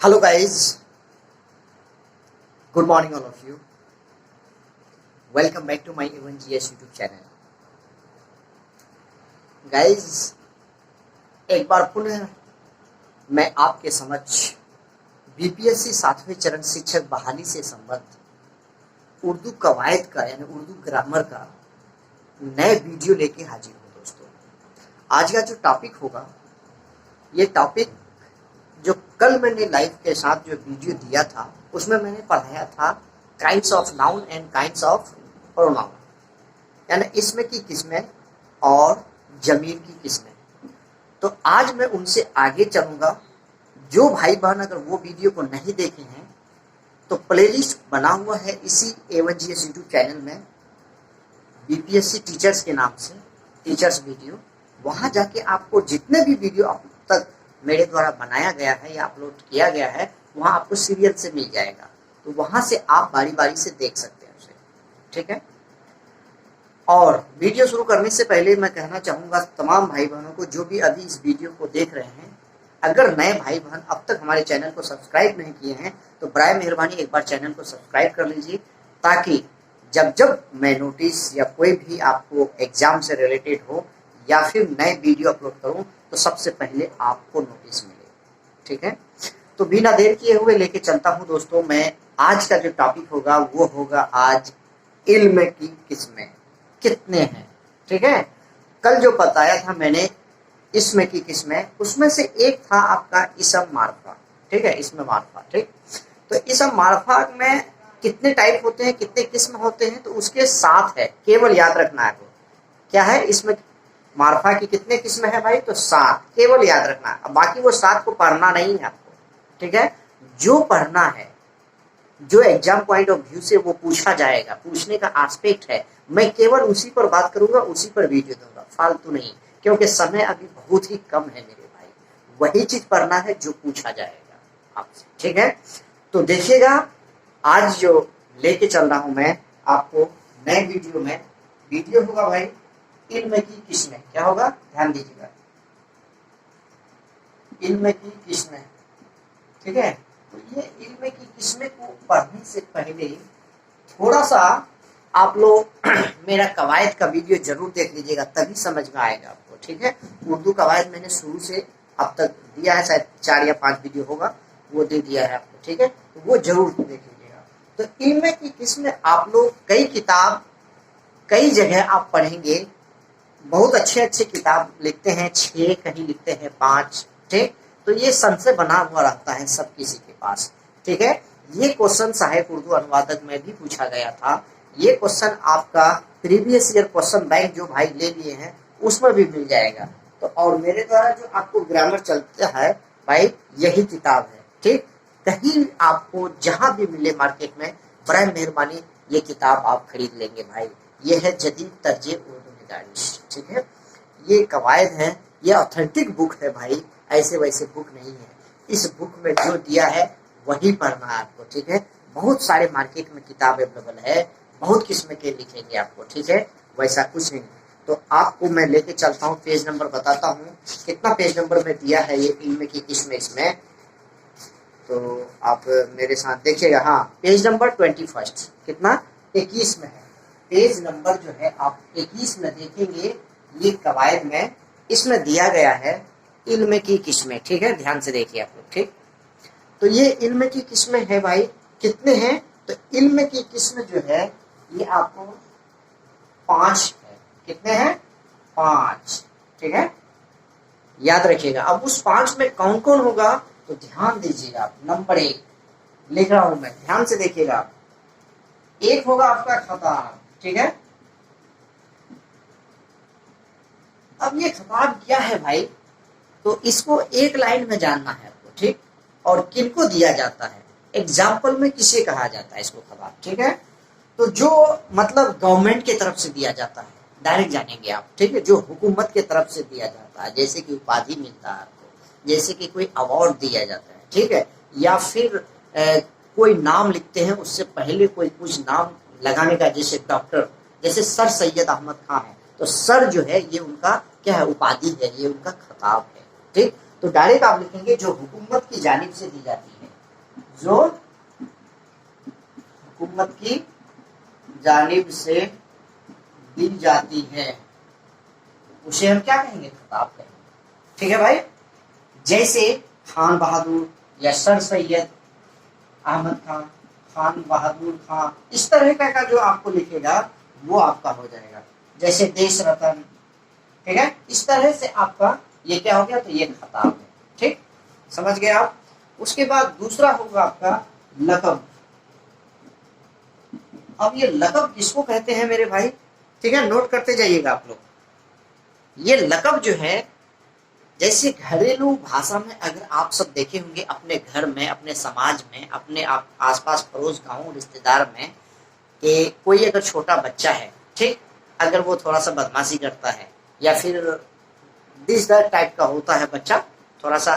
Hello guys, good morning all of you. Welcome back to my EvanGS YouTube channel. Guys, एक बार पुनः मैं आपके समक्ष बीपीएससी 7वें चरण शिक्षक बहाली से संबद्ध उर्दू कवायद का यानी उर्दू ग्रामर का नए वीडियो लेके हाजिर हूँ दोस्तों। आज का जो टॉपिक होगा, ये टॉपिक जो कल मैंने लाइव के साथ जो वीडियो दिया था उसमें मैंने पढ़ाया था kinds of noun and kinds of pronoun, यानी इसमें की किस्में और जमीर की किस्में। तो आज मैं उनसे आगे चलूँगा। जो भाई बहन अगर वो वीडियो को नहीं देखे हैं तो प्लेलिस्ट बना हुआ है इसी EvanGS यूट्यूब चैनल में, बीपीएससी टीचर्स के नाम से टीचर्स वीडियो। वहाँ जाके आपको जितने भी वीडियो अब तक मेरे द्वारा बनाया गया है या अपलोड किया गया है वहाँ आपको सीरियल से मिल जाएगा। तो वहाँ से आप बारी बारी से देख सकते हैं उसे, ठीक है। और वीडियो शुरू करने से पहले मैं कहना चाहूँगा तमाम भाई बहनों को जो भी अभी इस वीडियो को देख रहे हैं, अगर नए भाई बहन अब तक हमारे चैनल को सब्सक्राइब नहीं किए हैं तो बराए मेहरबानी एक बार चैनल को सब्सक्राइब कर लीजिए, ताकि जब जब मैं नोटिस या कोई भी आपको एग्जाम से रिलेटेड हो या फिर नए वीडियो अपलोड करूं तो सबसे पहले आपको नोटिस मिले, ठीक है। तो बिना देर किए हुए लेके चलता हूं दोस्तों। मैं आज का जो टॉपिक होगा वो होगा आज इल्म की किस्में कितने हैं, ठीक है। कल जो बताया था मैंने इसमें की किस्में, उसमें से एक था आपका इसम मारफा, ठीक है, इसमें मारफा, ठीक। तो इसम मारफा में कितने टाइप होते हैं, कितने किस्म होते हैं, तो उसके साथ है, केवल याद रखना है। क्या है इसमें मारफा की कितने किस्म है भाई, तो 7, केवल याद रखना। अब बाकी वो 7 को पढ़ना नहीं है आपको, ठीक है। जो पढ़ना है, जो एग्जाम पॉइंट ऑफ व्यू से वो पूछा जाएगा, पूछने का एस्पेक्ट है, मैं केवल उसी पर बात करूंगा, उसी पर वीडियो दूंगा, फालतू नहीं, क्योंकि समय अभी बहुत ही कम है मेरे भाई। वही चीज पढ़ना है जो पूछा जाएगा आपसे, ठीक है। तो देखिएगा आज जो लेके चल रहा हूं मैं आपको नए वीडियो में, वीडियो होगा भाई इल्म की किस्में। क्या होगा, ध्यान दीजिएगा, इल्म की किस्में, ठीक है। तो ये इल्म की किस्में को पढ़ने से पहले थोड़ा सा आप लोग मेरा कवायद का वीडियो जरूर देख लीजिएगा, तभी समझ में आएगा आपको, ठीक है। उर्दू कवायद मैंने शुरू से अब तक दिया है, शायद 4 या 5 वीडियो होगा, वो दे दिया है आपको, ठीक है। तो वो जरूर देख लीजिएगा। तो इल्म की किस्में आप लोग कई किताब, कई जगह आप पढ़ेंगे, बहुत अच्छे अच्छे किताब लिखते हैं, 6 कहीं लिखते हैं 5, ठीक। तो ये संशय बना हुआ रहता है सब किसी के पास, ठीक है। ये क्वेश्चन सहायक उर्दू अनुवादक में भी पूछा गया था। ये क्वेश्चन आपका प्रीवियस ईयर क्वेश्चन बैंक जो भाई ले लिए हैं उसमें भी मिल जाएगा। तो और मेरे द्वारा जो आपको ग्रामर चलता है भाई, यही किताब है, ठीक। कहीं आपको जहां भी मिले मार्केट में, बराए मेहरबानी ये किताब आप खरीद लेंगे भाई। ये है जदीद तर्जे उर्दू निगारिश, ठीक है। ये कवायद है, ये ऑथेंटिक बुक है भाई, ऐसे वैसे बुक नहीं है। इस बुक में जो दिया है वही पढ़ना है आपको, ठीक है। बहुत सारे मार्केट में किताब अवेलेबल है, बहुत किस्म के लिखेंगे आपको, ठीक है, वैसा कुछ नहीं। तो आपको मैं लेके चलता हूँ, पेज नंबर बताता हूँ, कितना पेज नंबर में दिया है ये इल्म की किस्में इसमें। तो आप मेरे साथ देखिएगा, हाँ, पेज नंबर 21, कितना, 21 में है। पेज नंबर जो है आप 21 में देखेंगे, ये कवायद में इसमें दिया गया है इल्म की किस्में, ठीक है। ध्यान से देखिए आप लोग, ठीक। तो ये इल्म की किस्में है भाई, कितने हैं, तो इल्म की किस्म जो है ये आपको 5 है। कितने हैं, 5, ठीक है, याद रखिएगा। अब उस 5 में कौन कौन होगा तो ध्यान दीजिएगा। नंबर 1 लिख रहा हूं मैं, ध्यान से देखिएगा। 1 होगा आपका खताब, ठीक है। अब ये खताब क्या है भाई, तो इसको एक लाइन में जानना है आपको, ठीक। और किनको दिया जाता है, एग्जाम्पल में किसे कहा जाता है इसको खताब, ठीक है। तो जो मतलब गवर्नमेंट की तरफ से दिया जाता है, डायरेक्ट जानेंगे आप, ठीक है। जो हुकूमत की तरफ से दिया जाता है, जैसे कि उपाधि मिलता है आपको, जैसे कि कोई अवार्ड दिया जाता है, ठीक है। या फिर कोई नाम लिखते हैं, उससे पहले कोई कुछ नाम लगाने का, जैसे डॉक्टर, जैसे सर सैयद अहमद खान है, तो सर जो है ये उनका क्या है, उपाधि है, ये उनका खताब है, ठीक। तो डायरेक्ट आप लिखेंगे जो हुकूमत की जानिब से दी जाती है, जो हुकूमत की जानिब से दी जाती है उसे हम क्या कहेंगे? खिताब कहेंगे। ठीक है भाई। जैसे खान बहादुर या सर सैयद अहमद खान, खान बहादुर खान, इस तरह का जो आपको लिखेगा वो आपका हो जाएगा। जैसे देश रत्न, ठीक है, इस तरह से आपका ये क्या हो गया? तो ये खिताब है। ठीक, समझ गए आप। उसके बाद दूसरा होगा आपका लक़ब। अब ये लक़ब किसको कहते हैं मेरे भाई? ठीक है, नोट करते जाइएगा आप लोग। ये लक़ब जो है, जैसे घरेलू भाषा में अगर आप सब देखे होंगे अपने घर में, अपने समाज में, अपने आप आसपास पड़ोस गांव रिश्तेदार में, कि कोई अगर छोटा बच्चा है, ठीक, अगर वो थोड़ा सा बदमाशी करता है या फिर दिस दैट टाइप का होता है बच्चा थोड़ा सा,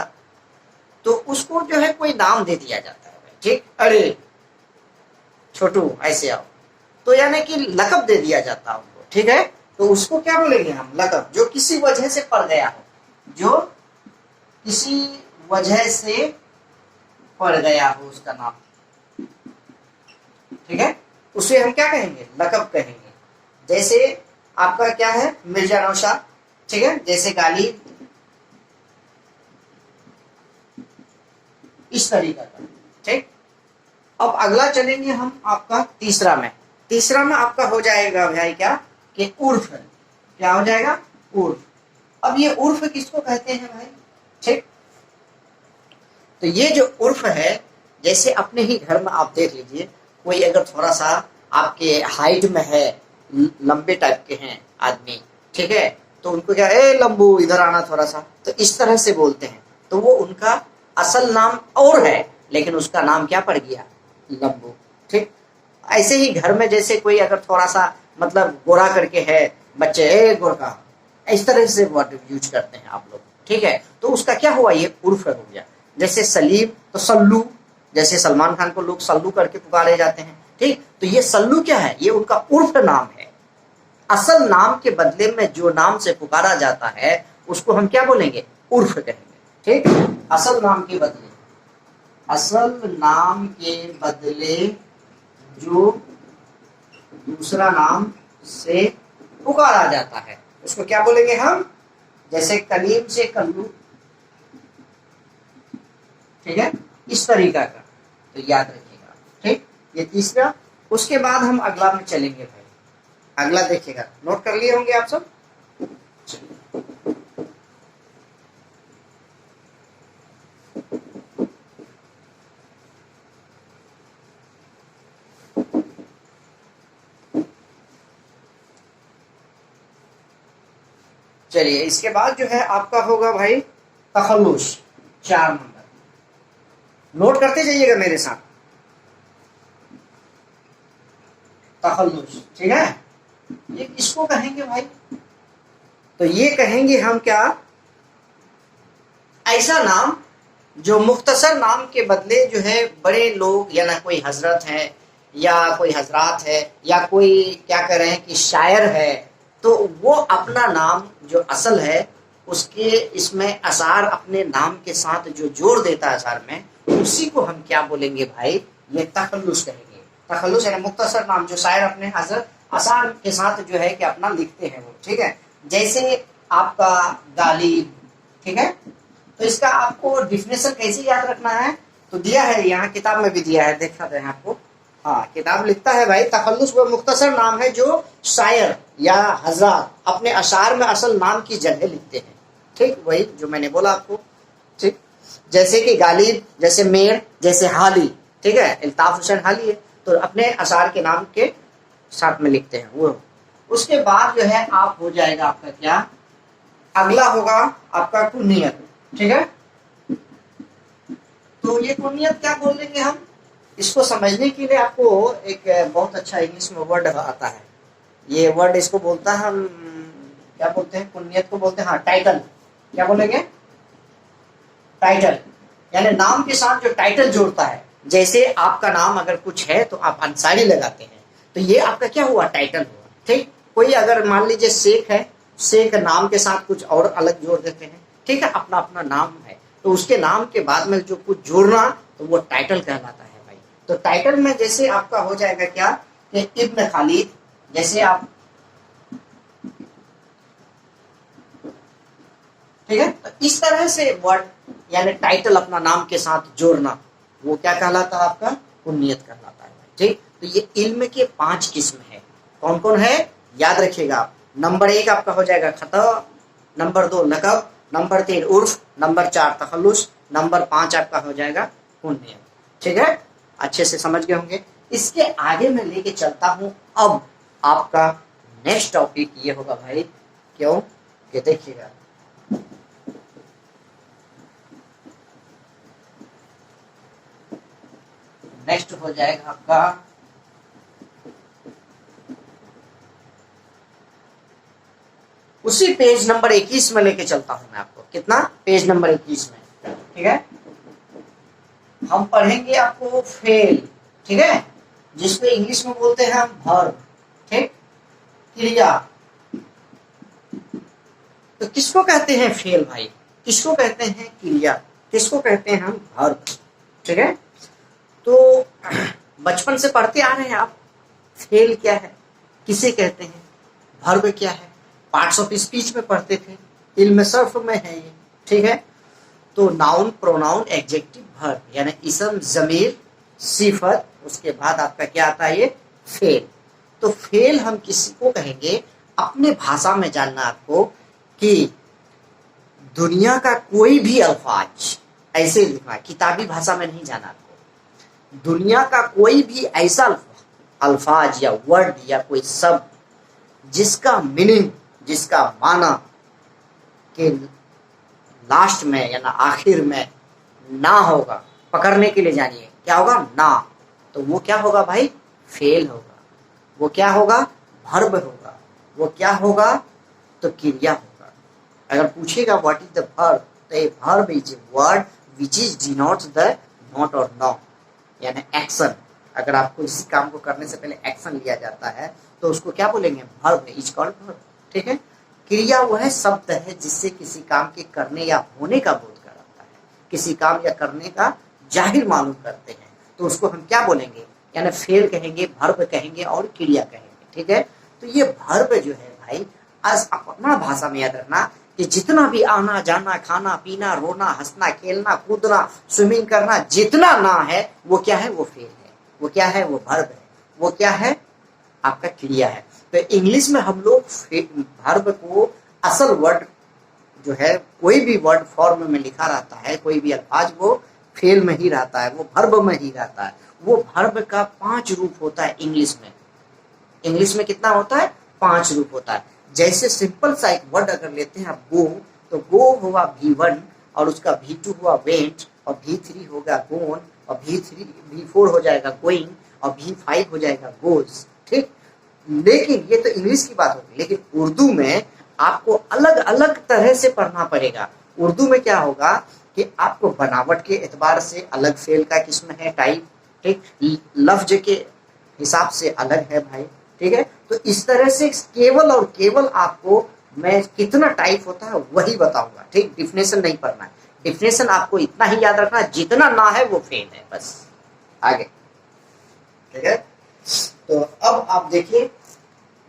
तो उसको जो है कोई नाम दे दिया जाता है। ठीक, अरे छोटू ऐसे आओ, तो यानी कि लक़ब दे दिया जाता है उनको। ठीक है, तो उसको क्या बोलेंगे हम? लक़ब। जो किसी वजह से पड़ गया हो, जो किसी वजह से पड़ गया हो उसका नाम, ठीक है, उसे हम क्या कहेंगे? लक़ब कहेंगे। जैसे आपका क्या है? मिर्जा नौशाद, ठीक है, जैसे गालिब, इस तरीका का। ठीक, अब अगला चलेंगे हम आपका तीसरा में। तीसरा में आपका हो जाएगा भाई क्या? कि उर्फ। क्या हो जाएगा? उर्फ। अब ये उर्फ किसको कहते हैं भाई? ठीक, तो ये जो उर्फ है, जैसे अपने ही घर में आप देख लीजिए, कोई अगर थोड़ा सा आपके हाइट में है, लंबे टाइप के हैं आदमी, ठीक है, तो उनको क्या, ए लंबू इधर आना थोड़ा सा, तो इस तरह से बोलते हैं। तो वो उनका असल नाम और है, लेकिन उसका नाम क्या पड़ गया? लंबू। ठीक, ऐसे ही घर में जैसे कोई अगर थोड़ा सा मतलब गोरा करके है बच्चे, ए गोरका, इस तरह से वर्ड यूज करते हैं आप लोग। ठीक है, तो उसका क्या हुआ? ये उर्फ हो गया। जैसे सलीम तो सल्लू, जैसे सलमान खान को लोग सल्लू करके पुकारे जाते हैं। ठीक, तो ये सल्लू क्या है? ये उनका उर्फ नाम है। असल नाम के बदले में जो नाम से पुकारा जाता है उसको हम क्या बोलेंगे? उर्फ कहेंगे। ठीक, असल नाम के बदले, असल नाम के बदले जो दूसरा नाम से पुकारा जाता है उसको क्या बोलेंगे हम? जैसे कलीम से कल्लू, ठीक है, इस तरीका का, तो याद रखिएगा। ठीक, ये तीसरा। उसके बाद हम अगला में चलेंगे भाई। अगला देखिएगा, नोट कर लिए होंगे आप सब। चलिए, इसके बाद जो है आपका होगा भाई तखल्लुस। 4 नंबर, नोट करते जाइएगा मेरे साथ। तखल्लुस, ठीक है, ये किसको कहेंगे भाई? तो ये कहेंगे हम क्या? ऐसा नाम जो मुख्तसर नाम के बदले जो है बड़े लोग, या ना कोई हजरत है या कोई हजरात है या कोई क्या कह रहे हैं कि शायर है, तो वो अपना नाम जो असल है उसके इसमें असार अपने नाम के साथ जो जोड़ देता है असार में, उसी को हम क्या बोलेंगे भाई? ये तखल्लुस कहेंगे। तखल्लुस है मुख्तसर नाम जो शायर अपने हजरत असार के साथ जो है कि अपना लिखते हैं वो। ठीक है, जैसे आपका गालिब, ठीक है, तो इसका आपको डिफिनेशन कैसे याद रखना है? तो दिया है यहाँ, किताब में भी दिया है, देखा था आपको। हाँ, किताब लिखता है भाई, तखल्लुस वो मुख्तसर नाम है जो शायर या हजरात अपने अशार में असल नाम की जगह लिखते हैं। ठीक, वही जो मैंने बोला आपको। ठीक, जैसे कि गालिब, जैसे मेर, जैसे हाली, ठीक है, इल्ताफ हुसैन हाली है, तो अपने अशार के नाम के साथ में लिखते हैं वो। उसके बाद जो है आप हो जाएगा आपका क्या? अगला होगा आपका कुनियत। ठीक है, तो ये कुनियत क्या बोल देंगे हम? इसको समझने के लिए आपको एक बहुत अच्छा इंग्लिश में वर्ड आता है। ये वर्ड इसको बोलता है हम क्या बोलते हैं? कुनियत को बोलते हैं, हाँ, टाइटल। क्या बोलेंगे? टाइटल, यानी नाम के साथ जो टाइटल जोड़ता है। जैसे आपका नाम अगर कुछ है तो आप अंसारी लगाते हैं, तो ये आपका क्या हुआ? टाइटल हुआ। ठीक, कोई अगर मान लीजिए शेख है, शेख नाम के साथ कुछ और अलग जोड़ देते हैं। ठीक है, अपना अपना नाम है, तो उसके नाम के बाद में जो कुछ जोड़ना तो वो टाइटल कहलाता है भाई। तो टाइटल में जैसे आपका हो जाएगा क्या कि इब्न खालिद, जैसे आप, ठीक है, तो इस तरह से वर्ड यानी टाइटल अपना नाम के साथ जोड़ना, वो क्या कहलाता है आपका, कुन्नियत कहलाता है। ठीक, तो ये इल्म के 5 किस्म है। कौन कौन है याद रखिएगा आप। नंबर 1 आपका हो जाएगा खता, नंबर 2 लकब, नंबर 3 उर्फ, नंबर 4 तखल्लुस, नंबर 5 आपका हो जाएगा कुन्नियत। ठीक है, अच्छे से समझ गए होंगे। इसके आगे मैं लेके चलता हूं। अब आपका नेक्स्ट टॉपिक ये होगा भाई, क्यों कि देखिएगा, नेक्स्ट हो जाएगा आपका उसी पेज नंबर 21 में लेके चलता हूं मैं आपको। कितना, पेज नंबर 21 में। ठीक है, हम पढ़ेंगे आपको फेल, ठीक है, जिसको इंग्लिश में बोलते हैं हम वर्ब। ठीक, क्रिया। तो किसको कहते हैं फेल भाई, किसको कहते हैं क्रिया, किसको कहते हैं हम वर्ब। ठीक है, तो बचपन से पढ़ते आ रहे हैं आप, फेल क्या है, किसे कहते हैं, वर्ब क्या है, पार्ट्स ऑफ स्पीच में पढ़ते थे, इल्म सर्फ में है ये। ठीक है, तो नाउन, प्रोनाउन, एडजेक्टिव, वर्ब, यानी इसम, जमीर, सिफत, उसके बाद आपका क्या आता है, ये फेल। तो फेल हम किसी को कहेंगे, अपने भाषा में जानना आपको कि दुनिया का कोई भी अल्फाज, ऐसे लिखना, किताबी भाषा में नहीं जाना आपको, दुनिया का कोई भी ऐसा अल्फाज या वर्ड या कोई शब्द जिसका मीनिंग, जिसका माना के लास्ट में या ना आखिर में ना होगा, पकड़ने के लिए जानिए क्या होगा, ना, तो वो क्या होगा भाई, फेल होगा। वो क्या होगा, वर्ब होगा। वो क्या होगा, तो क्रिया होगा। अगर पूछेगा व्हाट इज द वर्ब, तो a verb is a word which is denotes the not और नो, यानी एक्शन। अगर आपको इसी काम को करने से पहले एक्शन लिया जाता है तो उसको क्या बोलेंगे, वर्ब इज कॉल्ड वर्ब। ठीक है, क्रिया वह शब्द है जिससे किसी काम के करने या होने का बोध कराता है, किसी काम या करने का जाहिर मालूम करते हैं, तो उसको हम क्या बोलेंगे, यानी फेल कहेंगे, वर्ब कहेंगे और क्रिया कहेंगे। ठीक है, तो ये वर्ब जो है भाई, आज अपना भाषा में याद रखना कि जितना भी आना जाना, खाना पीना, रोना, हंसना, खेलना, कूदना, स्विमिंग करना, जितना ना है वो क्या है, वो फेल है। वो क्या है, वो वर्ब है। वो क्या है, आपका क्रिया है। तो इंग्लिश में हम लोग वर्ब को असल वर्ड जो है, कोई भी वर्ड फॉर्म में लिखा रहता है, कोई भी अल्फाज वो फेल में ही रहता है, वो वर्ब में ही रहता है। वो वर्ब का 5 रूप होता है इंग्लिश में। इंग्लिश में कितना होता है, 5 रूप होता है। जैसे सिंपल सा एक वर्ड अगर लेते हैं आप, गो, तो गो हुआ V1 और उसका V2 हुआ वेंट और V3 होगा गोन और V4 हो जाएगा गोइंग और V5 हो जाएगा गोज। ठीक, लेकिन ये तो इंग्लिश की बात होगी, लेकिन उर्दू में आपको अलग अलग तरह से पढ़ना पड़ेगा। उर्दू में क्या होगा कि आपको बनावट के एतबार से अलग फेल का किस्म है, टाइप। ठीक, लफ्ज के हिसाब से अलग है भाई। ठीक है, तो इस तरह से केवल और केवल आपको मैं कितना टाइप होता है वही बताऊंगा। ठीक, डिफिनेशन नहीं पढ़ना है, डिफिनेशन आपको इतना ही याद रखना, जितना ना है वो फेल है, बस। आगे, ठीक है, तो अब आप देखिए,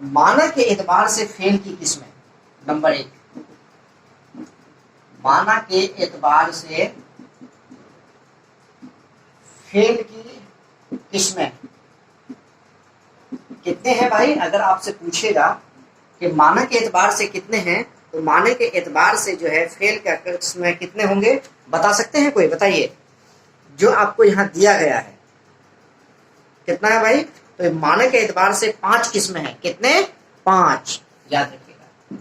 माना के एतबार से फेल की किस्में। नंबर 1, माना के एतबार से फेल की किस्में कितने हैं भाई। अगर आपसे पूछेगा कि माना के एतबार से कितने हैं, तो माने के एतबार से जो है फेल का किस्में कितने होंगे, बता सकते हैं कोई, बताइए। जो आपको यहाँ दिया गया है कितना है भाई, तो माने के एतबार से 5 किस्में हैं। कितने, 5, याद रखिएगा।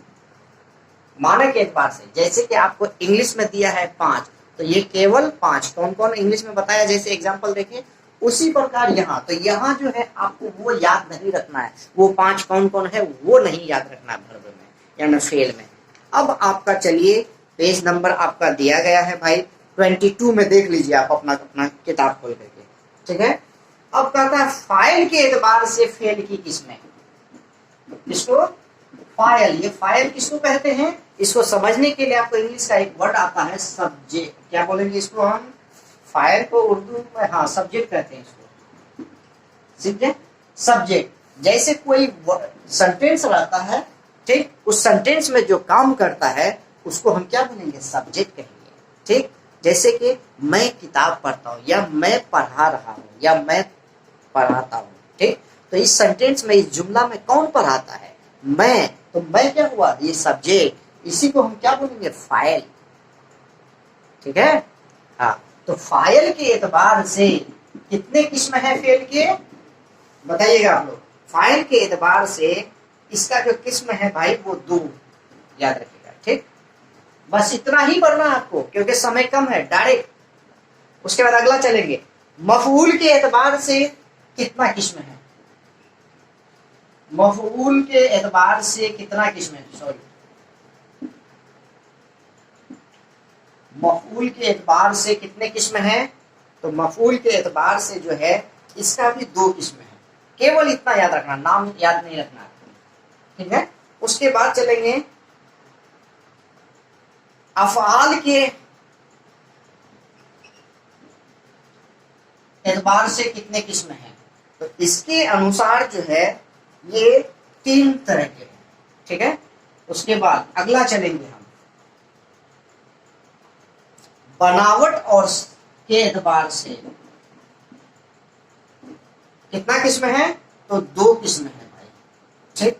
माने के एतबार से, जैसे कि आपको इंग्लिश में दिया है 5, तो ये केवल 5। कौन कौन इंग्लिश में बताया, जैसे एग्जांपल देखिए, उसी प्रकार यहाँ, तो यहाँ जो है आपको वो याद नहीं रखना है, वो 5 कौन कौन है वो नहीं याद रखना है वर्ब में यानी फेल में। अब आपका चलिए पेज नंबर आपका दिया गया है भाई 22 में, देख लीजिए आप अपना अपना किताब खोल करके। ठीक है, अब कहता है फाइल के एतबार से फेल की किस्में। किसको, फाइल। ये फाइल किसको कहते हैं, इसको समझने के लिए आपको इंग्लिश का एक वर्ड आता है सब्जेक्ट। क्या बोलेंगे इसको हम, फायर को उर्दू में हाँ सब्जेक्ट कहते हैं इसको, समझे? सब्जेक्ट जैसे कोई सेंटेंस रहता है, ठीक, उस सेंटेंस में जो काम करता है उसको हम क्या बोलेंगे? सब्जेक्ट कहेंगे, ठीक। जैसे कि मैं किताब पढ़ता हूँ, या मैं पढ़ा रहा हूँ, या मैं पढ़ाता हूँ, ठीक। तो इस सेंटेंस में, इस जुमला में कौन पढ़ाता है? मैं। तो मैं क्या हुआ? ये सब्जेक्ट। इसी को हम क्या बोलेंगे? फाइल, ठीक है। हाँ, तो फाइल के एतबार से कितने किस्म है फेल के? बताइएगा आप लोग। फाइल के एतबार से इसका जो किस्म है भाई वो 2, याद रखिएगा, ठीक। बस इतना ही पढ़ना आपको, क्योंकि समय कम है। डायरेक्ट उसके बाद अगला चलेंगे। मफऊल के एतबार से कितना किस्म है? मफऊल के एतबार से कितना किस्म है? सॉरी, मफऊल के एतबार से कितने किस्म है? तो मफऊल के एतबार से जो है इसका भी 2 किस्म है। केवल इतना याद रखना, नाम याद नहीं रखना, ठीक है। उसके बाद चलेंगे अफ़आल के एतबार से कितने किस्म है? तो इसके अनुसार जो है ये 3 तरह के हैं, ठीक है। उसके बाद अगला चलेंगे हम बनावट और के एतबार से कितना किस्म है? तो 2 किस्म है भाई, ठीक।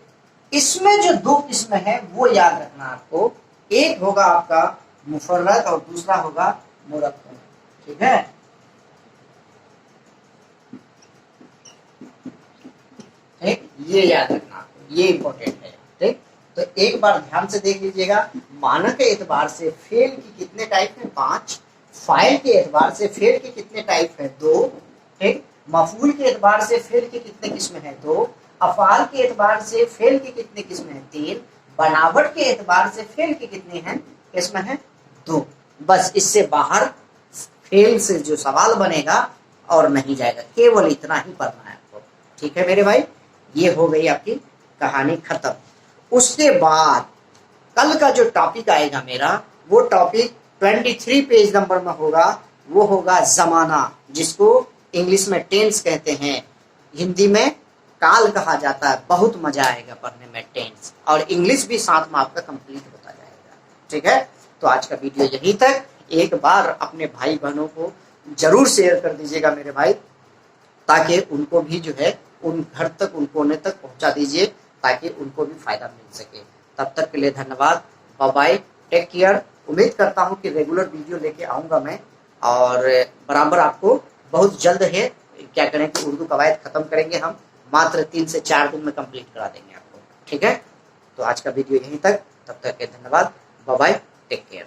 इसमें जो 2 किस्म है वो याद रखना आपको। एक होगा आपका मुफर्रद और दूसरा होगा मुरक्कब, ठीक है। ठीक, ये याद रखना आपको, ये इंपॉर्टेंट है, ठीक। तो एक बार ध्यान से देख लीजिएगा। मानक के एतबार से फेल की कितने टाइप है? 5। फाइल के एतबार से फेल के कितने टाइप है? 2, ठीक। मफूल के एतबार से फेल के कितने किस्म है? 2। अफ़आल के एतबार से फेल के कितने किस्म है? 3। बनावट के एतबार से फेल के कितने हैं किस्म है? 2। बस इससे बाहर फेल से जो सवाल बनेगा और नहीं जाएगा, केवल इतना ही पढ़ना है आपको, ठीक है मेरे भाई। ये हो गई आपकी कहानी खत्म। उसके बाद कल का जो टॉपिक आएगा मेरा, वो टॉपिक 23 पेज नंबर में होगा। वो होगा जमाना, जिसको इंग्लिश में टेंस कहते हैं, हिंदी में काल कहा जाता है। बहुत मजा आएगा पढ़ने में टेंस, और इंग्लिश भी साथ में आपका कंप्लीट होता जाएगा, ठीक है। तो आज का वीडियो यहीं तक। एक बार अपने भाई बहनों को जरूर शेयर कर दीजिएगा मेरे भाई, ताकि उनको भी जो है उन घर तक, उन कोने तक पहुंचा दीजिए, ताकि उनको भी फायदा मिल सके। तब तक के लिए धन्यवाद, बाय बाय, टेक केयर। उम्मीद करता हूं कि रेगुलर वीडियो लेके आऊंगा मैं, और बराबर आपको बहुत जल्द है क्या करें कि उर्दू कवायद खत्म करेंगे हम, मात्र 3 से 4 दिन में कंप्लीट करा देंगे आपको, ठीक है। तो आज का वीडियो यहीं तक, तब तक के धन्यवाद, बाय बाय, टेक केयर।